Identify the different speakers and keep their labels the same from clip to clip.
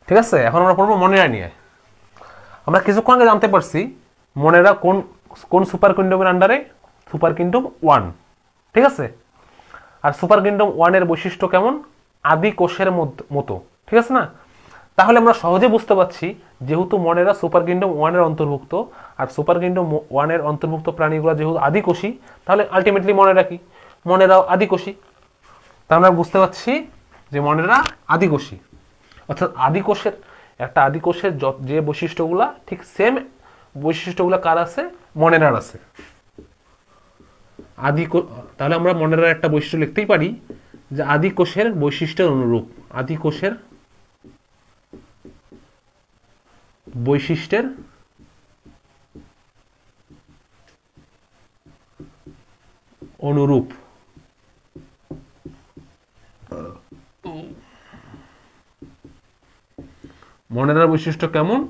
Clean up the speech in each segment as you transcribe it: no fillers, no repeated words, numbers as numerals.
Speaker 1: ঠিক আছে, এখন আমরা পড়বো মনেরা নিয়ে। আমরা কিছুক্ষণ আগে জানতে পারছি মনেরা কোন কোন সুপার কিংডমের আন্ডারে, সুপার কিংডম 1। ঠিক আছে, আর সুপার কিংডম 1 এর বৈশিষ্ট্য কেমন, আদি কোষের মতো। ঠিক আছে না? তাহলে আমরা সহজে বুঝতে পারছি যেহেতু মনেরা সুপার কিংডম 1 এর অন্তর্ভুক্ত, আর সুপার কিংডম 1 এর অন্তর্ভুক্ত প্রাণীগুলো যেহেতু আদিকোষী, তাহলে আলটিমেটলি মনেরা কি, মনেরাও আদিকোষী। তা আমরা বুঝতে পারছি যে মনেরা আদিকোষী, অর্থাৎ আদিকোষের একটা আদিকোষের যে বৈশিষ্ট্যগুলা ঠিক সেম বৈশিষ্ট্যগুলো কার আছে, মনেরার আছে। তাহলে আমরা মনেরার একটা বৈশিষ্ট্য লিখতেই পারি যে আদিকোষের বৈশিষ্ট্যের অনুরূপ, আদিকোষের বৈশিষ্ট্যের অনুরূপ। মনেরার বৈশিষ্ট্য কেমন,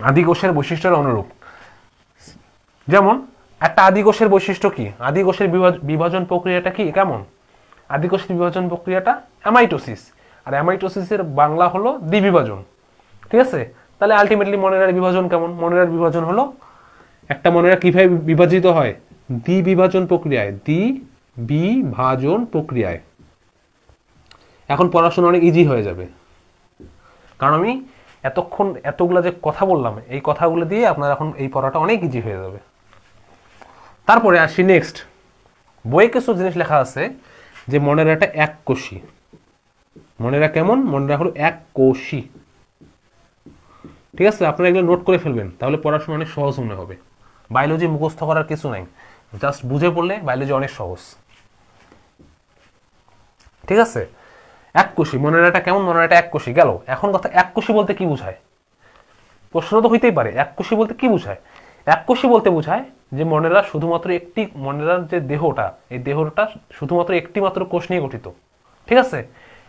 Speaker 1: আদিকোষের বৈশিষ্ট্যের অনুরূপ। যেমন একটা আদিকোষের বৈশিষ্ট্য কি, আদিকোষের বিভাজন প্রক্রিয়াটা কি কেমন, আদিকোষের বিভাজন প্রক্রিয়াটা অ্যামাইটোসিস, আর অ্যামাইটোসিসের বাংলা হলো দ্বিবিভাজন। ঠিক আছে, তাহলে আলটিমেটলি মনেরার বিভাজন কেমন, মনেরার বিভাজন হলো একটা মনেরা কিভাবে বিভাজিত হয়, দ্বিবিভাজন প্রক্রিয়ায়, দ্বিবিভাজন প্রক্রিয়ায়। এখন পড়াশোনা অনেক ইজি হয়ে যাবে, কারণ আমি এতক্ষণ এতগুলা যে কথা বললাম, এই কথাগুলো দিয়ে আপনার এখন এই পড়াটা অনেক ইজি হয়ে যাবে। তারপরে আসি নেক্সট, বইয়ে কিছু জিনিস লেখা আছে যে মনেরাটা এক কোষী। মনেরা কেমন, মনেরা হলো এক কোষী। ঠিক আছে, আপনারা এগুলো নোট করে ফেলবেন, তাহলে পড়াশোনা অনেক সহজ মনে হবে। বায়োলজি মুখস্থ করার কিছু নাই, জাস্ট বুঝে পড়লে বায়োলজি অনেক সহজ। ঠিক আছে, এক কোষী, মনেরাটা কেমন, মনেরাটা এক কোষী গেল। এখন কথা, এক কোষী বলতে কি বোঝায়, প্রশ্ন তো হইতেই পারে, এক কোষী বলতে কি বোঝায়। এক কোষী বলতে বোঝায় যে মনেরা শুধুমাত্র একটি, মনেরার যে দেহটা, এই দেহটা শুধুমাত্র একটি মাত্র কোষ নিয়ে গঠিত। ঠিক আছে,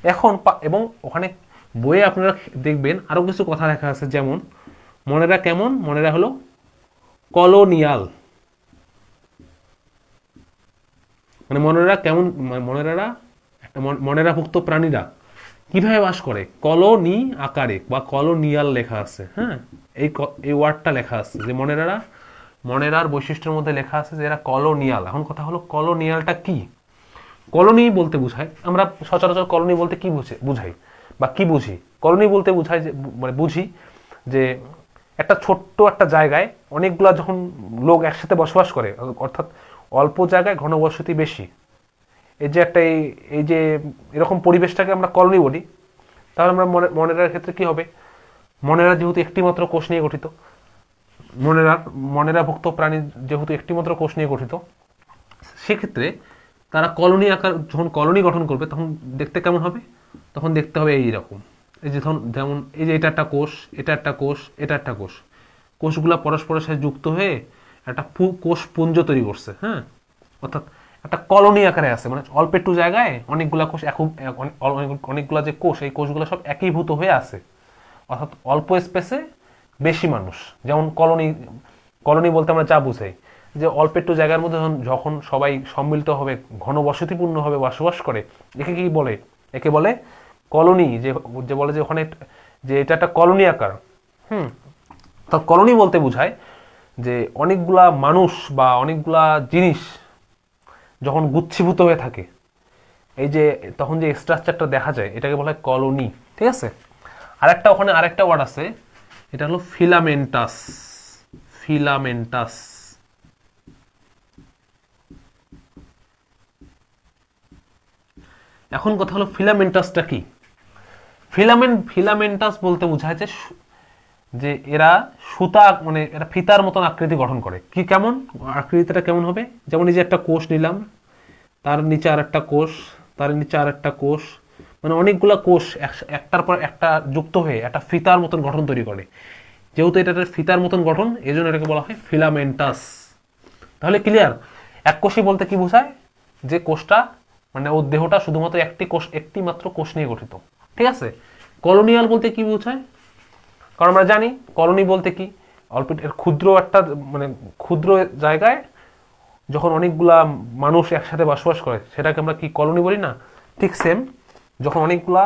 Speaker 1: এখন এবং ওখানে বইয়ে আপনারা দেখবেন আরো কিছু কথা লেখা আছে, যেমন মনেরা কেমন, মনেরা হলো কলোনিয়াল। মানে মনেরা কেমন, মনেরারা একটা মনেরাভুক্ত প্রাণীরা কিভাবে বাস করে, কলোনি আকারে বা কলোনিয়াল লেখা আছে। হ্যাঁ, এই ওয়ার্ডটা লেখা আছে যে মনেরার বৈশিষ্ট্যের মধ্যে লেখা আছে যে এরা কলোনিয়াল। এখন কথা হলো কলোনিয়ালটা কি, কলোনি বলতে বোঝায়, আমরা সচরাচর কলোনি বলতে কি বুঝাই বা কি বুঝি, কলোনি বলতে বোঝায় যে মানে বুঝি যে একটা ছোট্ট একটা জায়গায় অনেকগুলা যখন লোক একসাথে বসবাস করে, অর্থাৎ অল্প জায়গায় ঘনবসতি বেশি, এই যে একটা এই যে এরকম পরিবেশটাকে আমরা কলোনি বলি। তাহলে আমরা মনেরার ক্ষেত্রে কি হবে, মনেরা যেহেতু একটি মাত্র কোষ নিয়ে গঠিত, মনেরাভুক্ত প্রাণী যেহেতু একটি মাত্র কোষ নিয়ে গঠিত, সেক্ষেত্রে তারা কলোনি আকার যখন কলোনি গঠন করবে তখন দেখতে কেমন হবে, তখন দেখতে হবে এইরকম। এই যে যেমন এই যে এটা একটা কোষ, এটা একটা কোষ, এটা একটা কোষ, কোষগুলা পরস্পরের সাথে যুক্ত হয়ে একটা কোষ পুঞ্জ তৈরি করছে। হ্যাঁ, অর্থাৎ একটা কলোনি আকারে আছে, মানে অল্প একটু জায়গায় অনেকগুলা কোষ, অনেকগুলা যে কোষ, এই কোষগুলো সব একীভূত হয়ে আছে, অর্থাৎ অল্প স্পেসে বেশি মানুষ। যেমন কলোনি বলতে আমরা যা বুঝাই যে অল্প একটু জায়গার মধ্যে যখন সবাই সম্মিলিত হবে, ঘনবসতিপূর্ণ হবে বসবাস করে, একে কি বলে, একে বলে কলোনি। যে বলে যে ওখানে যে এটা একটা কলোনি আকার। তো কলোনি বলতে বোঝায় যে অনেকগুলা মানুষ বা অনেকগুলা জিনিস যখন গুচ্ছীভূত হয়ে থাকে, এই যে তখন যে স্ট্রাকচারটা দেখা যায়, এটাকে বলা হয় কলোনি। ঠিক আছে, ওখানে আরেকটা ওয়ার্ড আছে, এটা হলো ফিলামেন্টাস। ফিলামেন্টাস, এখন কথা হলো ফিলামেন্টাসটা কি। ফিলামেন্টাস বলতে বোঝায় যে এরা সুতা, মানে এরা ফিতার মতন আকৃতি গঠন করে। কি কেমন আকৃতিটা কেমন হবে, যেমন এই যে একটা কোষ নিলাম, তার নিচে আর একটা কোষ, তার নিচে আর একটা কোষ, মানে অনেকগুলা কোষ একটার পর একটা যুক্ত হয়ে একটা ফিতার মতন গঠন তৈরি করে। যেহেতু এটা ফিতার মতন গঠন, এই জন্য এটাকে বলা হয় ফিলামেন্টাস। তাহলে ক্লিয়ার, এক কোষী বলতে কি বোঝায়, যে কোষটা মানে ওর দেহটা শুধুমাত্র একটি মাত্র কোষ নিয়ে গঠিত। ঠিক আছে, কলোনিয়াল বলতে কি বোঝায়, কারণ আমরা জানি কলোনি বলতে কি, অল্প ক্ষুদ্র একটা মানে ক্ষুদ্র জায়গায় যখন অনেকগুলা মানুষ একসাথে বসবাস করে, সেটাকে আমরা কি কলোনি বলি না। ঠিক সেম, যখন অনেকগুলা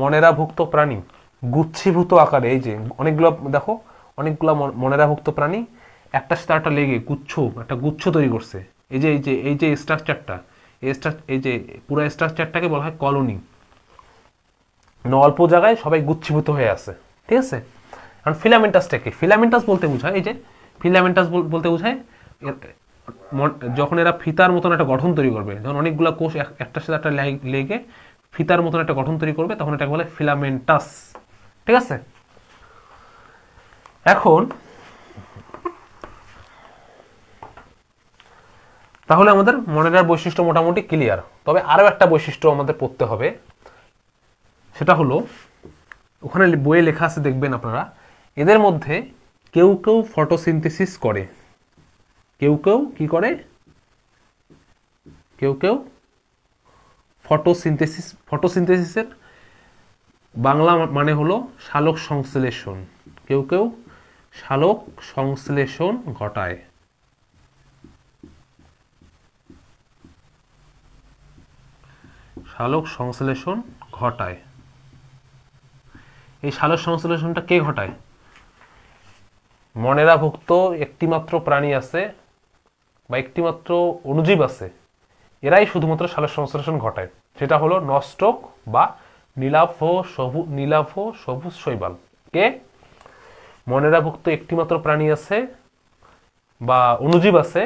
Speaker 1: মনেরাভুক্ত প্রাণী গুচ্ছীভূত আকারে, এই যে অনেকগুলো দেখো, অনেকগুলো মনেরাভুক্ত প্রাণী একটা সাথে একটা লেগে একটা গুচ্ছ তৈরি করছে। এই যে স্ট্রাকচারটা, এই যে পুরো স্ট্রাকচারটাকে বলা হয় কলোনি। অল্প জায়গায় সবাই গুচ্ছীভূত হয়ে আছে, ঠিক আছে। কারণ ফিলামেন্টাসটা কি? ফিলামেন্টাস বলতে বোঝায়, এই যে ফিলামেন্টাস বলতে বোঝায় যখন এরা ফিতার মতন একটা গঠন তৈরি করবে, যখন অনেকগুলো কোষ একটার সাথে একটা লেগে ফিতার মতন একটা গঠন তৈরি করবে, তখন এটাকে বলে ফিলামেন্টাস, ঠিক আছে। এখন তাহলে আমাদের মনেরার বৈশিষ্ট্য মোটামুটি ক্লিয়ার। তবে আরো একটা বৈশিষ্ট্য আমাদের পড়তে হবে, সেটা হলো ওখানে বইয়ে লেখা আছে, দেখবেন আপনারা, এদের মধ্যে কেউ কেউ ফটোসিনথেসিস করে, কেউ কেউ কি করে, কেউ কেউ ফটোসিনথেসিসের বাংলা মানে হলো সালোক সংশ্লেষণ। কেউ কেউ সালোক সংশ্লেষণ ঘটায়। সালোক সংশ্লেষণ ঘটায়। এই সালোক সংশ্লেষণটা কে ঘটায়? মনেরাভুক্ত একটিমাত্র প্রাণী আছে বা একটিমাত্র অণুজীব আছে, এরাই শুধুমাত্র সালোক সংশ্লেষণ ঘটায়। সেটা হলো নস্টক বা নীলাভ সবুজ শৈবাল। কে? মনেরাভুক্ত একটিমাত্র প্রাণী আছে বা অণুজীব আছে,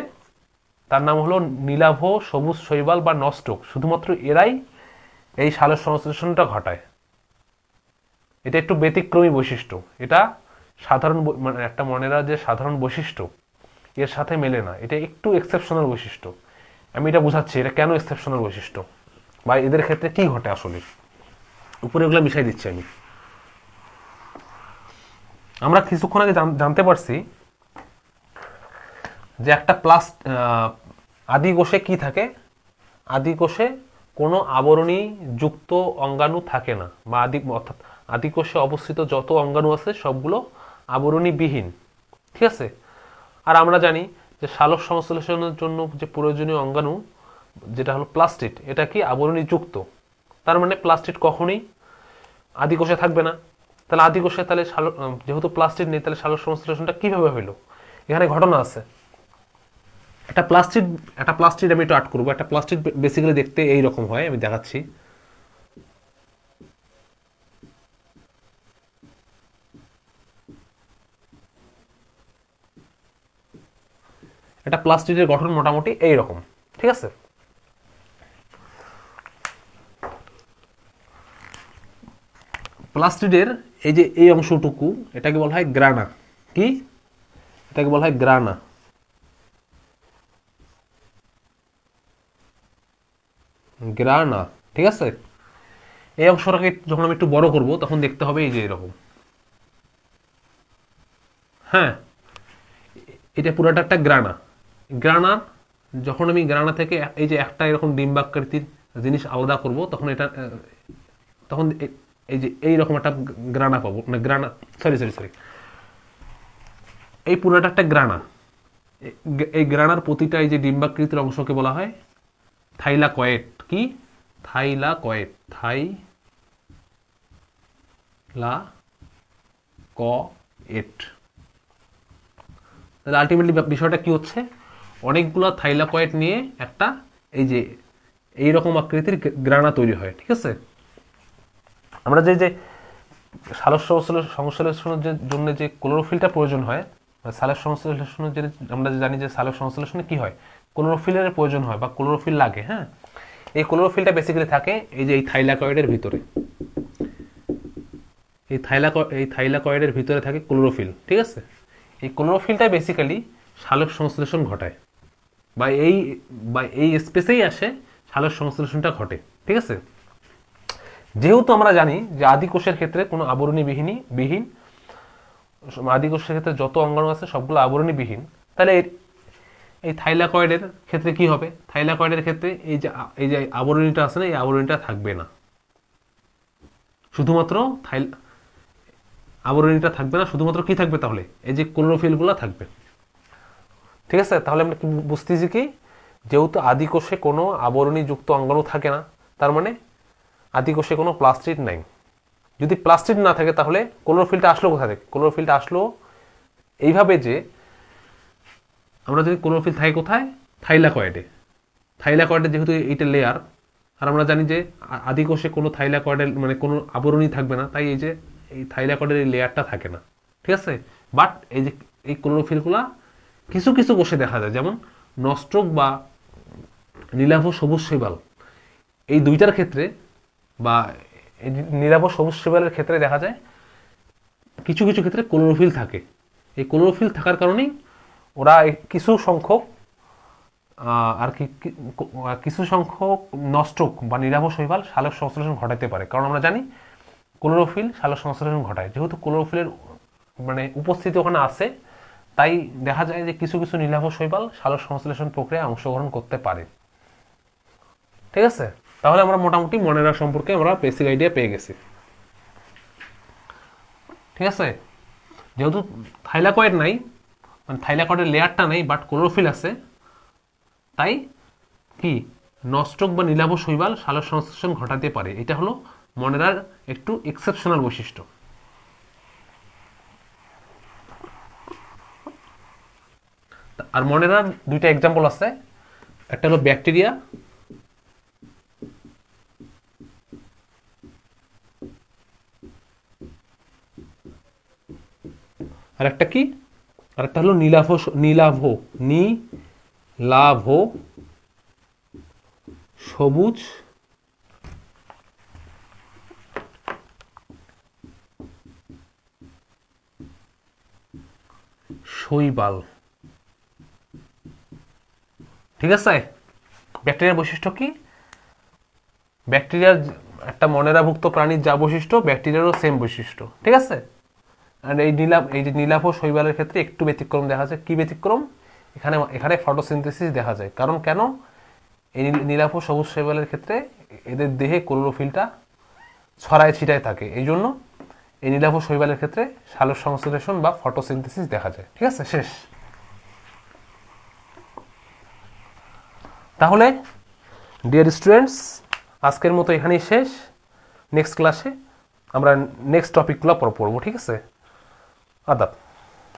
Speaker 1: তার নাম হলো নীলাভ সবুজ শৈবাল বা নস্টক। শুধুমাত্র এরাই এই সালোক সংশ্লেষণটা ঘটায়। এটা একটু ব্যতিক্রমী বৈশিষ্ট্য। এটা সাধারণ মানে একটা মনেরা যে সাধারণ বৈশিষ্ট্য এর সাথে মেলে না, এটা একটু এক্সেপশনাল বৈশিষ্ট্য। আমি এটা বুঝাচ্ছি এটা কেন এক্সেপশনাল বৈশিষ্ট্য বা এদের ক্ষেত্রে কি ঘটে আসলে, উপরে এগুলো মিশাই দিচ্ছি আমি। আমরা কিছুক্ষণ আগে জানতে পারছি যে একটা আদি কোষে কি থাকে? আদি কোষে কোনো আবরণী যুক্ত অঙ্গাণু থাকে না, বা অর্থাৎ আদি কোষে অবস্থিত যত অঙ্গাণু আছে সবগুলো আবরণীবিহীন, ঠিক আছে। আর আমরা জানি যে সালোক সংশ্লেষণের জন্য যে প্রয়োজনীয় অঙ্গাণু যেটা হলো প্লাস্টিড, এটা কি আবরণী যুক্ত। তার মানে প্লাস্টিড কখনোই আদি কোষে থাকবে না। তাহলে আদি কোষে তাহলে যেহেতু প্লাস্টিড নেই, তাহলে সালোক সংশ্লেষণটা কিভাবে হইলো? এখানে ঘটনা আছে। একটা প্লাস্টিড আমি একটু আর্ট করবো। একটা প্লাস্টিড বেসিক্যালি দেখতে এইরকম হয়, আমি দেখাচ্ছি। একটা প্লাস্টিডের গঠন মোটামুটি এইরকম, ঠিক আছে। প্লাস্টিডের এই যে এই অংশটুকু, এটাকে বলা হয় গ্রানা। কি? এটাকে বলা হয় গ্রানা। গ্রানা, ঠিক আছে। এই অংশটাকে যখন আমি একটু বড় করব তখন দেখতে হবে এই যে এরকম। হ্যাঁ, এটা পুরোটা একটা গ্রানা। গ্রানা যখন আমি গ্রানা থেকে এই যে একটা এরকম ডিম্বাকৃতির জিনিস আলাদা করব, তখন এই যে এইরকম একটা গ্রানা পাবো, মানে গ্রানা, সরি, এই পুরোটা একটা গ্রানা। এই গ্রানার প্রতিটা এই যে ডিম্বাকৃতির অংশকে বলা হয় থাইলাকয়েড। কি? থাইলাকয়েড। তাহলে আলটিমেটলি বিষয়টা কি হচ্ছে? অনেকগুলো থাইলাকয়েড নিয়ে একটা এই যে এইরকম আকৃতির গ্রানা তৈরি হয়, ঠিক আছে। আমরা যে সালোক সংশ্লেষণের জন্য যে ক্লোরোফিলটা প্রয়োজন হয়, সালোক সংশ্লেষণের যে আমরা জানি যে সালোক সংশ্লেষণে কি হয়, ক্লোরোফিলের প্রয়োজন হয় বা ক্লোরোফিল লাগে। হ্যাঁ, এই ক্লোরোফিলটা বেসিক্যালি থাকে এই যে এই থাইলাকয়েডের ভিতরে। এই থাইলাকয়েডের ভিতরে থাকে ক্লোরোফিল, ঠিক আছে। এই ক্লোরোফিলটা বেসিক্যালি সালোক সংশ্লেষণ ঘটায়, বা এই স্পেসেই আসে সালোক সংশ্লেষণটা ঘটে, ঠিক আছে। যেহেতু আমরা জানি যে আদি কোষের ক্ষেত্রে কোনো বিহীন, আদি কোষের ক্ষেত্রে যত অঙ্গাণু আছে সবগুলো আবরণীবিহীন, তাহলে এই থাইলাকয়েডের ক্ষেত্রে কি হবে? থাইলাকয়েডের ক্ষেত্রে এই যে আবরণীটা আছে না, এই আবরণীটা থাকবে না। শুধুমাত্র আবরণীটা থাকবে না, শুধুমাত্র কি থাকবে তাহলে? এই যে ক্লোরোফিলগুলো থাকবে, ঠিক আছে। তাহলে আমরা কি বুঝতেছি কি, যেহেতু আদি কোষে কোনো আবরণী যুক্ত অঙ্গাণু থাকে না, তার মানে আদি কোষে কোনো প্লাস্টিড নাই। যদি প্লাস্টিড না থাকে তাহলে ক্লোরোফিলটা আসলো কোথা থেকে? ক্লোরোফিলটা আসলো এইভাবে যে আমরা যদি ক্লোরোফিল থাকে কোথায়? থাইলাকয়েডে। থাইলাকয়েডে যেহেতু এইটা লেয়ার, আর আমরা জানি যে আদিকোষে কোনো থাইলাকয়েডের মানে কোনো আবরণই থাকবে না, তাই এই যে এই থাইলাকয়েডের এই লেয়ারটা থাকে না, ঠিক আছে। বাট এই যে এই ক্লোরোফিলগুলা কিছু কিছু কোষে দেখা যায়, যেমন নস্ট্রক বা নীলাভ সবুজ শৈবাল, এই দুইটার ক্ষেত্রে বা নীলাভ সবুজ শৈবালের ক্ষেত্রে দেখা যায় কিছু কিছু ক্ষেত্রে ক্লোরোফিল থাকে। এই ক্লোরোফিল থাকার কারণেই ওরা কিছু সংখ্যক আর কি কিছু সংখ্যক নস্ট্রক বা নীলাভ শৈবাল সালোক সংশ্লেষণ ঘটাতে পারে। কারণ আমরা জানি ক্লোরোফিল সালোক সংশ্লেষণ ঘটায়, যেহেতু ক্লোরোফিলের মানে উপস্থিতি ওখানে আছে, তাই দেখা যায় যে কিছু কিছু নীলাভ শৈবাল সালোক সংশ্লেষণ প্রক্রিয়ায় অংশগ্রহণ করতে পারে, ঠিক আছে। তাহলে আমরা মোটামুটি মনেরা সম্পর্কে আমরা বেসিক আইডিয়া পেয়ে গেছি, ঠিক আছে। যেহেতু থাইলাকয়েড নাই, মানে থাইলাকয়েডের লেয়ারটা নেই, বাট ক্লোরোফিল আছে, তাই কি নস্ট্রক বা নীলাভ শৈবাল সালোক সংশ্লেষণ ঘটাতে পারে। এটা হলো মনেরার একটু এক্সেপশনাল বৈশিষ্ট্য। আর মনেরার দুইটা এক্সাম্পল আছে, একটা হলো ব্যাকটেরিয়া, আর একটা কি, আর একটা হলো নীলাভ সবুজ শৈবাল, ঠিক আছে। ব্যাকটেরিয়ার বৈশিষ্ট্য কি? ব্যাকটেরিয়ার একটা মনেরাভুক্ত প্রাণীর যা বৈশিষ্ট্য, ব্যাকটেরিয়ারও সেম বৈশিষ্ট্য, ঠিক আছে। আর এই যে নীলাভ শৈবালের ক্ষেত্রে একটু ব্যতিক্রম দেখা যায়। কি ব্যতিক্রম? এখানে ফটোসিনথেসিস দেখা যায়। কারণ কেন? এই নীলাভ সবুজ শৈবালের ক্ষেত্রে এদের দেহে ক্লোরোফিলটা ছড়ায় ছিটায় থাকে, এই জন্য এই নীলাভ শৈবালের ক্ষেত্রে সালোক সংশ্লেষণ বা ফটোসিনথেসিস দেখা যায়, ঠিক আছে। শেষ। তাহলে ডিয়ার স্টুডেন্টস, আজকের মতো এখানেই শেষ। নেক্সট ক্লাসে আমরা নেক্সট টপিকগুলো পড়বো, ঠিক আছে। আদাব।